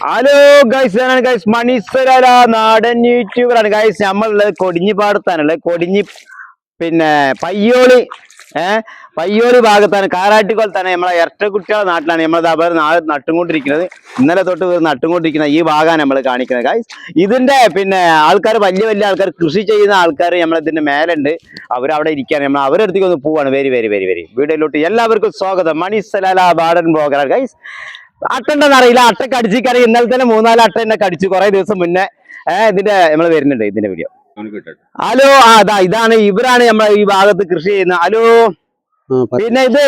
Hello guys, guys മണീശ്വര നാടൻ യൂട്യൂബറാണ് guys. നമ്മളുള്ളത് കൊടിഞ്ഞിപ്പാടത്താണുള്ളത്. പിന്നെ പയ്യോളി പയ്യോളി ഭാഗത്താണ്, കാരാട്ടിക്കൊലത്താണ്. നമ്മളെ ഇരട്ടക്കുട്ടികളുടെ നാട്ടിലാണ് നമ്മളത് അവർ നാളെ നട്ടുകൊണ്ടിരിക്കുന്നത്. ഇന്നലെ തൊട്ട് നട്ടുകൊണ്ടിരിക്കുന്ന ഈ ഭാഗമാണ് നമ്മൾ കാണിക്കുന്നത് ഗൈസ്. ഇതിന്റെ പിന്നെ ആൾക്കാർ, വലിയ വലിയ ആൾക്കാർ, കൃഷി ചെയ്യുന്ന ആൾക്കാർ നമ്മളതിന്റെ മേലുണ്ട്. അവരവിടെ ഇരിക്കുകയാണ്. നമ്മൾ അവരുടെ അടുത്തേക്ക് ഒന്ന് പോവാണ്. വെരി വെരി വെരി വെരി വീഡിയോയിലോട്ട് എല്ലാവർക്കും സ്വാഗതം. മണീശ്വര നാടൻ ബ്ലോഗറാണ് ഗൈസ്. അട്ടണ്ടെന്നറിയില്ല, അട്ട കടിച്ചിക്കറി. ഇന്നലെ തന്നെ 3-4 അട്ട എന്നെ കടിച്ചു കുറെ ദിവസം മുന്നേ. ഇതിന്റെ നമ്മൾ വരുന്നുണ്ട് ഇതിന്റെ വീഡിയോ. ഹലോ, അതാ ഇതാണ്, ഇവരാണ് നമ്മളെ ഈ ഭാഗത്ത് കൃഷി ചെയ്യുന്നത്. ഹലോ, പിന്നെ ഇതേ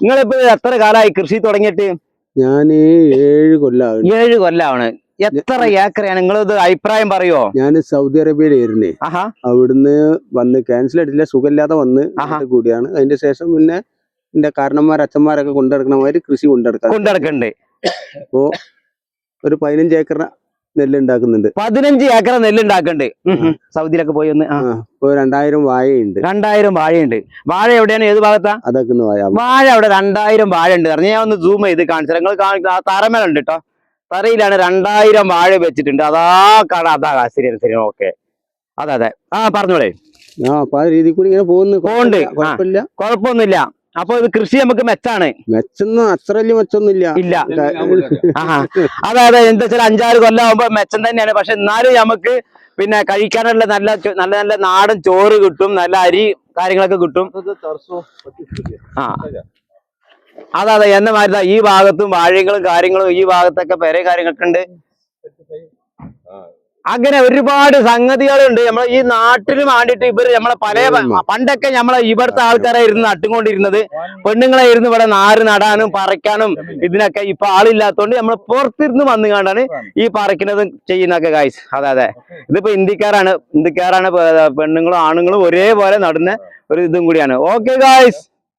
നിങ്ങളിപ്പോ എത്ര കാലമായി കൃഷി തുടങ്ങിയിട്ട്? ഞാൻ 7 കൊല്ലം. 7 കൊല്ലാണ്. എത്ര ഏക്കറാണ്? നിങ്ങളിത് അഭിപ്രായം പറയോ? ഞാൻ സൗദി അറേബ്യയിലായിരുന്നേ. അവിടുന്ന് വന്ന് ക്യാൻസൽ ആയിട്ടില്ല, സുഖമില്ലാതെ വന്ന് കൂടിയാണ്. അതിന്റെ ശേഷം പിന്നെ എന്റെ കാരണന്മാർ, അച്ഛന്മാരൊക്കെ കൊണ്ടെടുക്കണമാതിരി കൃഷി കൊണ്ടെടുക്കണ്ട്. അപ്പോ ഒരു 15 ഏക്കർ നെല്ലുണ്ടാക്കുന്നുണ്ട്. 15 ഏക്കർ നെല്ലുണ്ടാക്കണ്ട്. സൗദിയിലൊക്കെ പോയി ഒന്ന്. ഇപ്പൊ 2000 വാഴയുണ്ട്. 2000 വാഴയുണ്ട്. വാഴ എവിടെയാണ്? ഏത് ഭാഗത്താ? അതൊക്കെ വാഴ അവിടെ 2000 വാഴ ഉണ്ട്. ഞാൻ ഒന്ന് സൂം ചെയ്ത് കാണിച്ചു. നിങ്ങൾ തറമേലുണ്ട് കേട്ടോ. തറയിലാണ് 2000 വാഴ വെച്ചിട്ടുണ്ട്. അതാ കാണാ, അതാ ശരി ശരി, ഓക്കെ. അതെ പറഞ്ഞോളേ. അപ്പൊ ആ രീതി കൂടി ഇങ്ങനെ പോകുന്നുണ്ട്. കുഴപ്പമൊന്നുമില്ല. അപ്പൊ ഇത് കൃഷി നമുക്ക് മെച്ചാണ്. മെച്ചൊന്നും അത്ര വലിയ മെച്ചൊന്നുമില്ല. ഇല്ല. അതെ എന്താ വെച്ചാൽ 5-6 കൊല്ലം ആകുമ്പോ മെച്ചം തന്നെയാണ്. പക്ഷെ എന്നാലും നമുക്ക് പിന്നെ കഴിക്കാനുള്ള നല്ല നല്ല നാടൻ ചോറ് കിട്ടും, നല്ല അരി കാര്യങ്ങളൊക്കെ കിട്ടും. അതെ എന്ന മാതിരി ഈ ഭാഗത്തും വാഴകളും കാര്യങ്ങളും, ഈ ഭാഗത്തൊക്കെ പെര കാര്യങ്ങളൊക്കെ ഉണ്ട്. അങ്ങനെ ഒരുപാട് സംഗതികളുണ്ട്. നമ്മൾ ഈ നാട്ടിന് വേണ്ടിയിട്ട് ഇവര് നമ്മളെ പണ്ടൊക്കെ നമ്മളെ ഇവിടുത്തെ ആൾക്കാരായിരുന്നു നട്ടുകൊണ്ടിരുന്നത്. പെണ്ണുങ്ങളെ ഇരുന്ന് ഇവിടെ നാര് നടാനും പറിക്കാനും ഇതിനൊക്കെ. ഇപ്പൊ ആളില്ലാത്തോണ്ട് നമ്മൾ പുറത്തിരുന്ന് വന്നു കണ്ടാണ് ഈ പറിക്കുന്നതും ചെയ്യുന്നൊക്കെ ഗൈസ്. അതെ ഇതിപ്പോ ഇന്ത്യക്കാരാണ്. പെണ്ണുങ്ങളും ആണുങ്ങളും ഒരേപോലെ നടുന്ന ഒരു ഇതും കൂടിയാണ്. Okay guys.